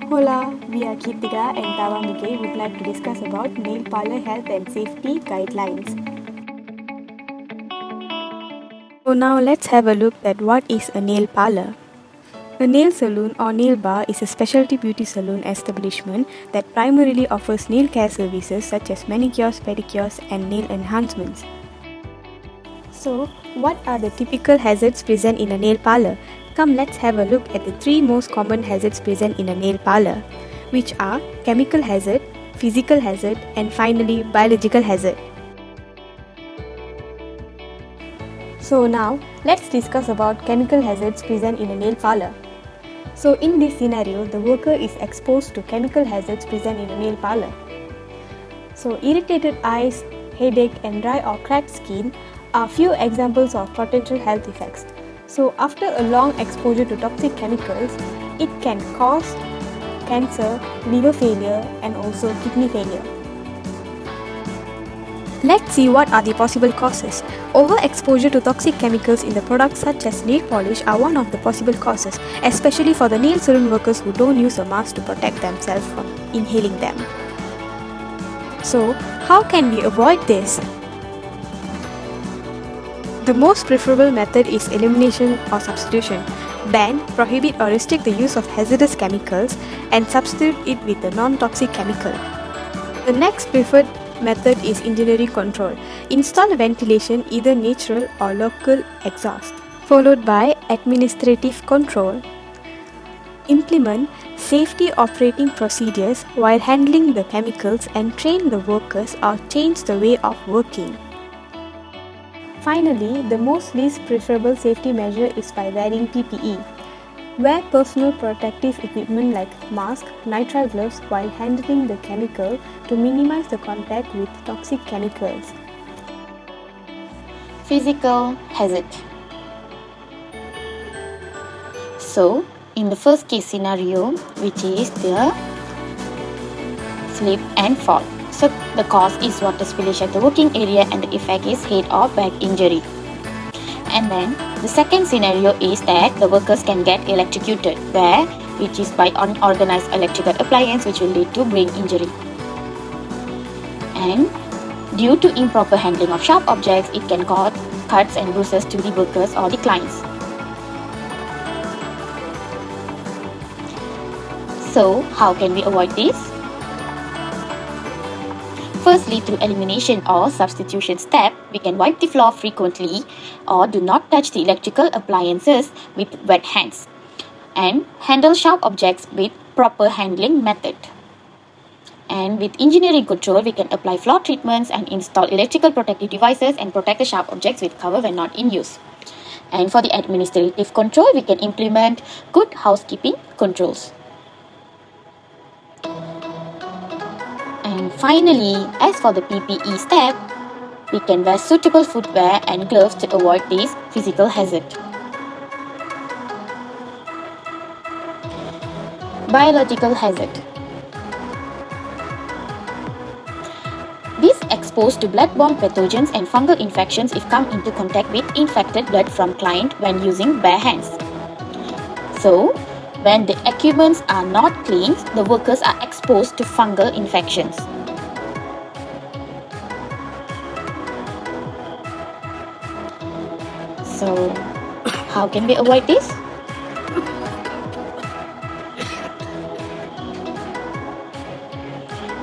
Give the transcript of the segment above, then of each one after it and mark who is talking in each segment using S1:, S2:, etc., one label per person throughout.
S1: Hola, we are Kirtika and Tawamike would like to discuss about nail parlor health and safety guidelines. So now let's have a look at what is a nail parlor. A nail salon or nail bar is a specialty beauty salon establishment that primarily offers nail care services such as manicures, pedicures and nail enhancements. So, what are the typical hazards present in a nail parlor? Come, let's have a look at the three most common hazards present in a nail parlor, which are chemical hazard, physical hazard, and finally biological hazard. So now, let's discuss about chemical hazards present in a nail parlor. So in this scenario, the worker is exposed to chemical hazards present in a nail parlor. So irritated eyes, headache and dry or cracked skin are few examples of potential health effects. So after a long exposure to toxic chemicals, it can cause cancer, liver failure and also kidney failure. Let's see what are the possible causes. Overexposure to toxic chemicals in the products such as nail polish are one of the possible causes, especially for the nail salon workers who don't use a mask to protect themselves from inhaling them. So, how can we avoid this? The most preferable method is elimination or substitution. Ban, prohibit or restrict the use of hazardous chemicals and substitute it with a non-toxic chemical. The next preferred method is engineering control. Install ventilation, either natural or local exhaust, followed by administrative control. Implement safety operating procedures while handling the chemicals and train the workers or change the way of working. Finally, the most least preferable safety measure is by wearing PPE. Wear personal protective equipment like mask, nitrile gloves while handling the chemical to minimize the contact with toxic chemicals.
S2: Physical hazard. So, in the first case scenario, which is the slip and fall. So, the cause is water spillage at the working area and the effect is head or back injury. And then the second scenario is that the workers can get electrocuted, which is by unorganized electrical appliance, which will lead to brain injury. And due to improper handling of sharp objects, it can cause cuts and bruises to the workers or the clients. So, how can we avoid this? Firstly, through elimination or substitution step, we can wipe the floor frequently or do not touch the electrical appliances with wet hands and handle sharp objects with proper handling method. And with engineering control, we can apply floor treatments and install electrical protective devices and protect the sharp objects with cover when not in use. And for the administrative control, we can implement good housekeeping controls. And finally, as for the PPE step, we can wear suitable footwear and gloves to avoid this physical hazard. Biological hazard. These exposed to blood-borne pathogens and fungal infections if come into contact with infected blood from client when using bare hands. So, when the equipments are not cleaned, the workers are exposed to fungal infections. So, how can we avoid this?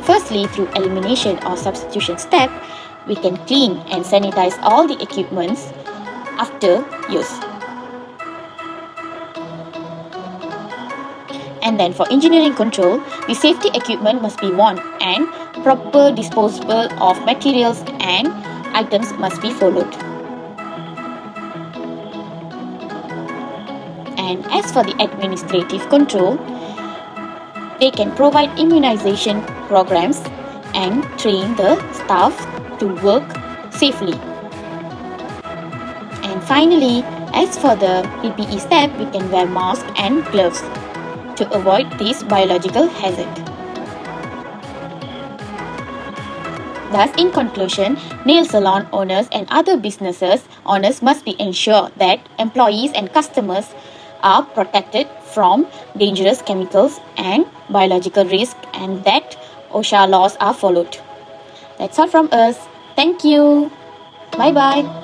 S2: Firstly, through elimination or substitution step, we can clean and sanitize all the equipments after use. And then for engineering control, the safety equipment must be worn and proper disposal of materials and items must be followed. And as for the administrative control, they can provide immunization programs and train the staff to work safely. And finally, as for the PPE step, we can wear masks and gloves to avoid this biological hazard. Thus, in conclusion, nail salon owners and other businesses owners must be ensured that employees and customers are protected from dangerous chemicals and biological risk, and that OSHA laws are followed. That's all from us. Thank you. Bye bye.